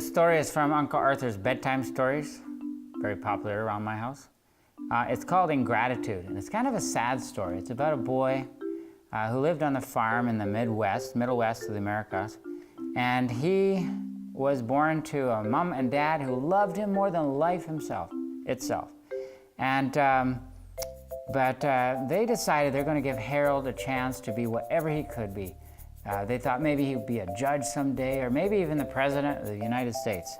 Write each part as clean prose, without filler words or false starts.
This story is from Uncle Arthur's Bedtime Stories, very popular around my house. It's called Ingratitude, and it's kind of a sad story. It's about a boy who lived on the farm in the middle west of the Americas, and he was born to a mom and dad who loved him more than life itself. And but they decided they're going to give Harold a chance to be whatever he could be. They thought maybe he'd be a judge someday, or maybe even the president of the United States.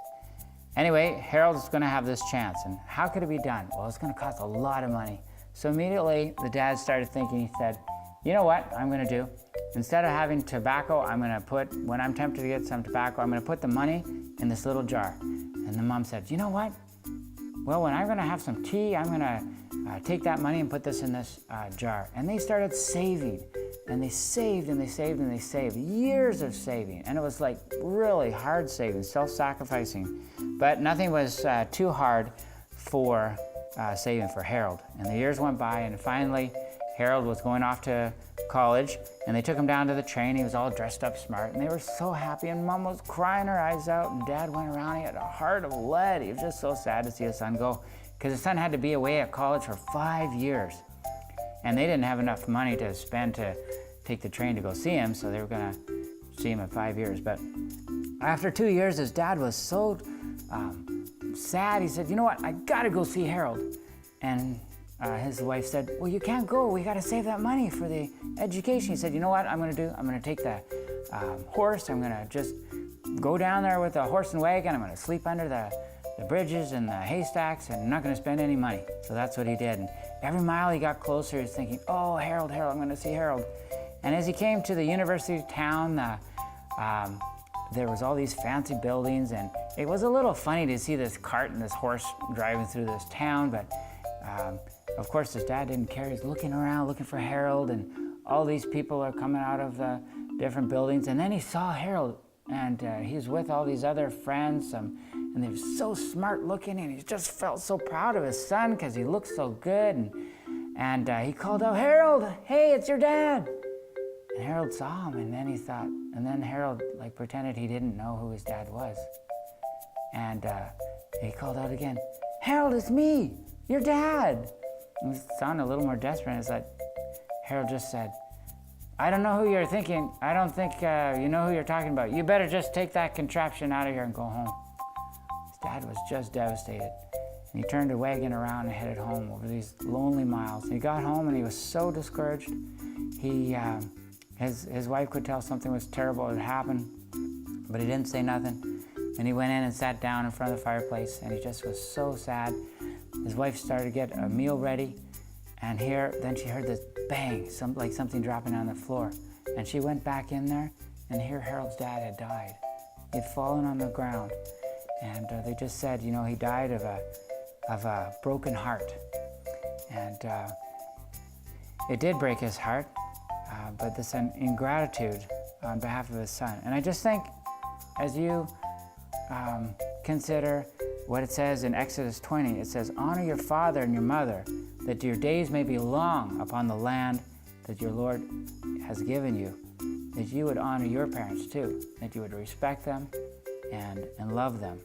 Anyway, Harold's going to have this chance, and how could it be done? Well, it's going to cost a lot of money. So immediately the dad started thinking. He said, you know what I'm going to do? Instead of having tobacco, I'm going to put, when I'm tempted to get some tobacco, I'm going to put the money in this little jar. And the mom said, you know what? Well, when I'm going to have some tea, I'm going to take that money and put this in this jar. And they started saving, and they saved and they saved and they saved, years of saving. And it was like really hard saving, self-sacrificing. But nothing was too hard for saving for Harold. And the years went by, and finally Harold was going off to college, and they took him down to the train. He was all dressed up smart, and they were so happy, and Mom was crying her eyes out, and Dad went around. He had a heart of lead. He was just so sad to see his son go, because his son had to be away at college for 5 years, and they didn't have enough money to spend to take the train to go see him, so they were going to see him in 5 years. But after 2 years, his dad was so sad. He said, you know what, I got to go see Harold. And his wife said, well, you can't go. We got to save that money for the education. He said, you know what I'm going to do? I'm going to take the horse. I'm going to just go down there with the horse and wagon. I'm going to sleep under the bridges and the haystacks, and I'm not going to spend any money. So that's what he did. And every mile he got closer, he was thinking, oh, Harold, I'm going to see Harold. And as he came to the university town, there was all these fancy buildings, and it was a little funny to see this cart and this horse driving through this town, but of course his dad didn't care. He's looking around, looking for Harold, and all these people are coming out of the different buildings. And then he saw Harold, and he was with all these other friends, and they were so smart looking, and he just felt so proud of his son because he looked so good. And he called out, Harold, hey, it's your dad. And Harold saw him, and then he thought, and then Harold pretended he didn't know who his dad was. And he called out again, Harold, it's me, your dad. And he sounded a little more desperate. It's like Harold just said, I don't know who you're thinking. I don't think you know who you're talking about. You better just take that contraption out of here and go home. His dad was just devastated. And he turned the wagon around and headed home over these lonely miles. And he got home, and he was so discouraged. His wife could tell something was terrible had happened, but he didn't say nothing. And he went in and sat down in front of the fireplace, and he just was so sad. His wife started to get a meal ready, and then she heard this bang, like something dropping on the floor. And she went back in there, and here Harold's dad had died. He had fallen on the ground, and they just said, you know, he died of a broken heart. And it did break his heart, but this ingratitude on behalf of his son. And I just think, as you consider what it says in Exodus 20, it says, honor your father and your mother, that your days may be long upon the land that your Lord has given you, that you would honor your parents too, that you would respect them and love them.